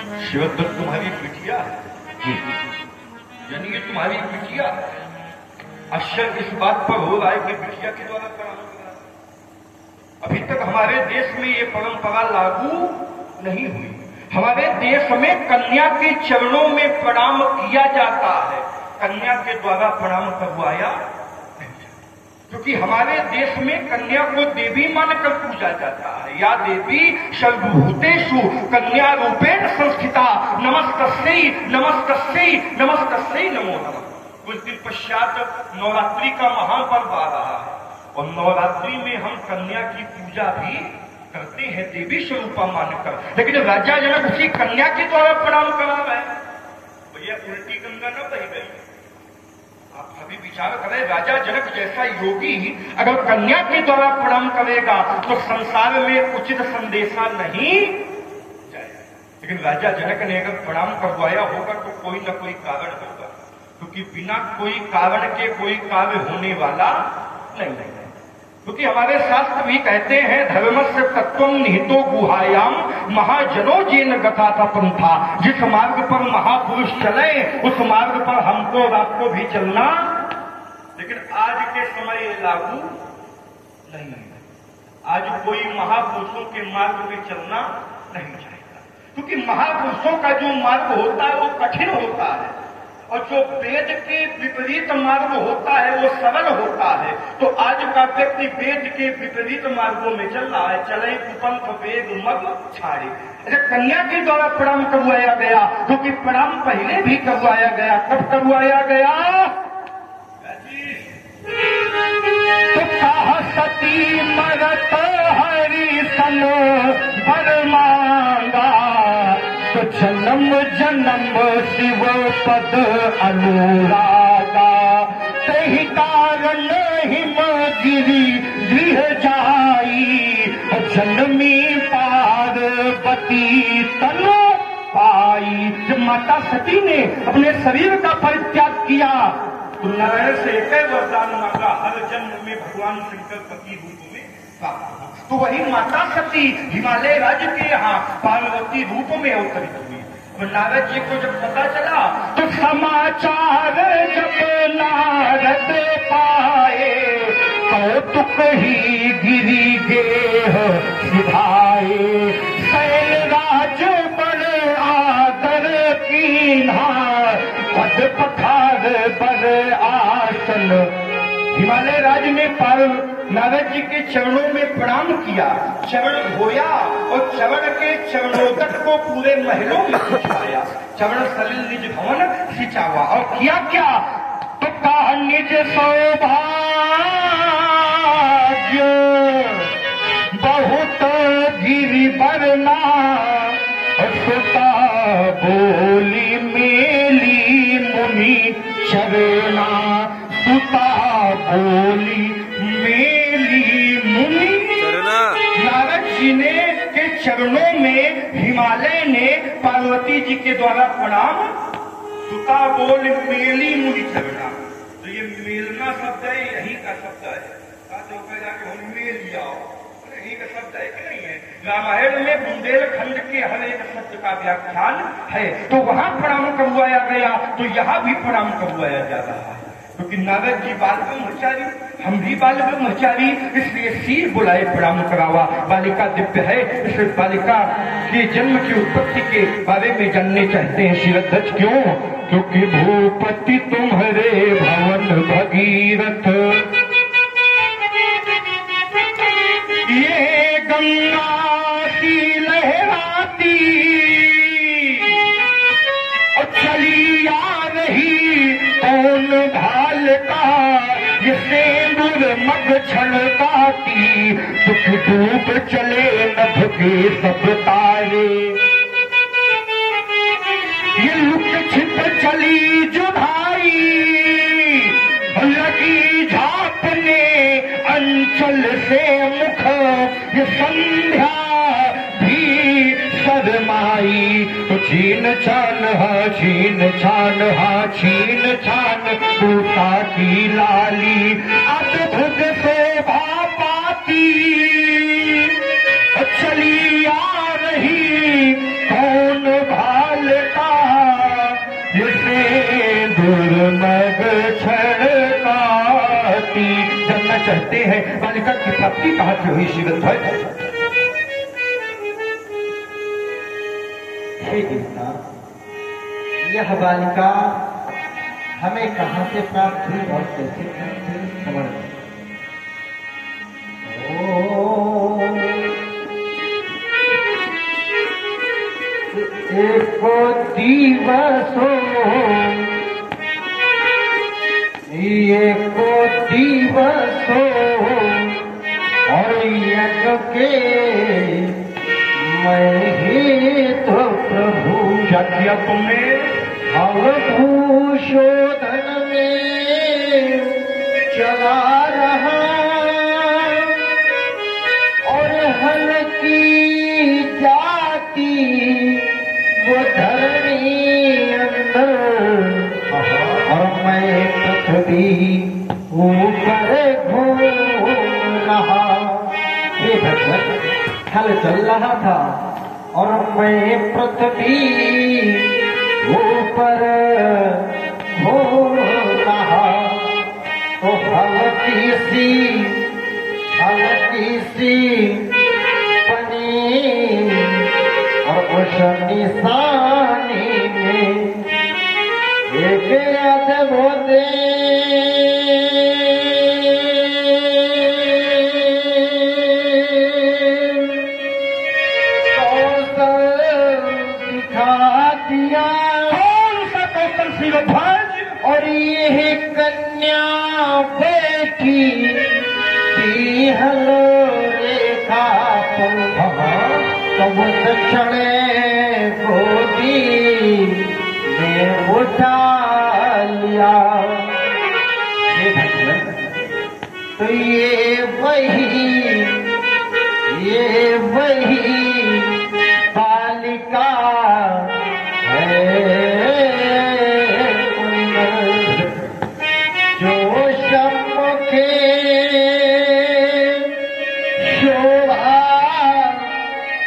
शिवदत्त तुम्हारी बिटिया है, यानी ये तुम्हारी बिटिया। आश्चर्य इस बात पर हो रहा है कि बिटिया के द्वारा प्रणाम करना। अभी तक हमारे देश में ये परंपरा लागू नहीं हुई। हमारे देश में कन्या के चरणों में प्रणाम किया जाता है, कन्या के द्वारा प्रणाम करवाया, क्योंकि हमारे देश में कन्या को देवी मानकर पूजा जाता है। या देवी सर्वभूतेषु कन्या रूपेण संस्थिता, नमस्तस्यै नमस्तस्यै नमस्तस्यै नमो नमः। कुछ दिन पश्चात नवरात्रि का महापर्व आ रहा है और नवरात्रि में हम कन्या की पूजा भी करते हैं देवी स्वरूपा मानकर। लेकिन राजा जनक उसी कन्या के द्वारा प्रणाम करा रहे, भैया उल्टी गंगा न बह गई। आप सभी विचार करें, राजा जनक जैसा योगी अगर कन्या के द्वारा प्रणाम करेगा तो संसार में उचित संदेशा नहीं जाएगा। लेकिन राजा जनक ने अगर प्रणाम करवाया होगा तो कोई न कोई कारण होगा, क्योंकि बिना कोई कारण के कोई कार्य होने वाला नहीं है। क्योंकि हमारे शास्त्र भी कहते हैं, धर्मस्य तत्वं निहितो गुहायाम महाजनो जेन गता था पंथा। जिस मार्ग पर महापुरुष चले उस मार्ग पर हमको और आपको भी चलना, लेकिन आज के समय ये लागू नहीं है। आज कोई महापुरुषों के मार्ग में चलना नहीं चाहेगा, क्योंकि महापुरुषों का जो मार्ग होता है वो कठिन होता है और जो वेद के विपरीत मार्ग होता है वो सरल होता है। तो आज का व्यक्ति वेद के विपरीत मार्गों में चल रहा है। चले कुपंथ वेद मग छाड़े। अच्छा, कन्या के द्वारा प्रणाम करवाया गया, क्योंकि प्रणाम पहले भी करवाया गया। कब करवाया गया? तो कहा सती मरत हरि सन वर मांगा, तो जन्म जन्म शिव पद अनुरागा। तहि कारण हिमगिरि गृह जाई, जन्मी पार्वती तन पाई। जब माता सती ने अपने शरीर का परित्याग किया तो नारायण से एक वरदान मांगा, हर जन्म में भगवान शंकर पति रूप में प्राप्त हो। तो वही माता सती हिमालय राज्य के यहाँ पार्वती रूप में अवतरित हुई। और नारद जी को जब पता चला तो समाचार जब नारद पाए, कौतुक ही गिरी गेह सिधाए। शैलराज बड़ आदर कीन्हा, पद पखार बर आसन। हिमालय राज्य ने नारद जी के चरणों में प्रणाम किया, चरण धोया और चरण के चरणोदक को पूरे महलों में सिंचाया। चरण सलिल निज भवन सिंचावा। और किया क्या? तो कहा निज सौभाग्य बहुत गिरि बरना, सुता बोली मेली मुनि चरना। सुता बोली मेली मुनि चरना। नारद जी ने के चरणों में हिमालय ने पार्वती जी के द्वारा प्रणाम। सुता बोल मेली मुनि चरना। तो ये मेलना शब्द है, यही का शब्द है। जाके मेल लिया यही का शब्द है कि नहीं है? रामायण में बुंदेलखंड के हर एक शब्द का व्याख्यान है। तो वहां प्रणाम करवाया गया तो यहाँ भी प्रणाम करवाया जा रहा है, क्योंकि नारद जी बाल ब्रह्मचारी, हम भी बाल ब्रह्मचारी, इसलिए सिर बुलाए प्रणाम करावा। बालिका दिव्य है, इस बालिका के जन्म की उत्पत्ति के बारे में जानने चाहते हैं शिरध्वज। क्यों? क्योंकि भूपति तुम्हारे भवन भगीरथ, ये गंगा की लहराती और चली आ रही कौन भाल का, ये सिंदूर मग छलकाती। दुख डूब चले नभ के सब तारे, ये लुक छिप चली जो भाई, लगी झापने अंचल से मुख। ये संध्या भी शरमाई, तो छीन छान हा छीन छान हा छीन छान तूता की लाली। अद्भुत शोभा पाती चली आ रही कौन भाई। कहते हैं बालिका की प्राप्ति कहाँ से हुई शिवध्वज? हे देवता, यह बालिका हमें कहाँ से प्राप्त हुई और कैसे प्राप्त हुई खबर दे। एको दिवसो और यज्ञ के मैं ही तो प्रभु। क्या किया तुमने? अवभूषोधन में चला रहा और हल्की जाती वो धरणी अंदर और मैं पृथ्वी ऊपर घूम रहा। ये भगवत हल चल रहा था और मैं पृथ्वी ऊपर घूम रहा। तो हल्की सी बनी और उस निशानी में एक अद्भुत और ये कन्या बैठी थी हलो रेखा तब चढ़े गोदी में उठा लिया। तो ये वही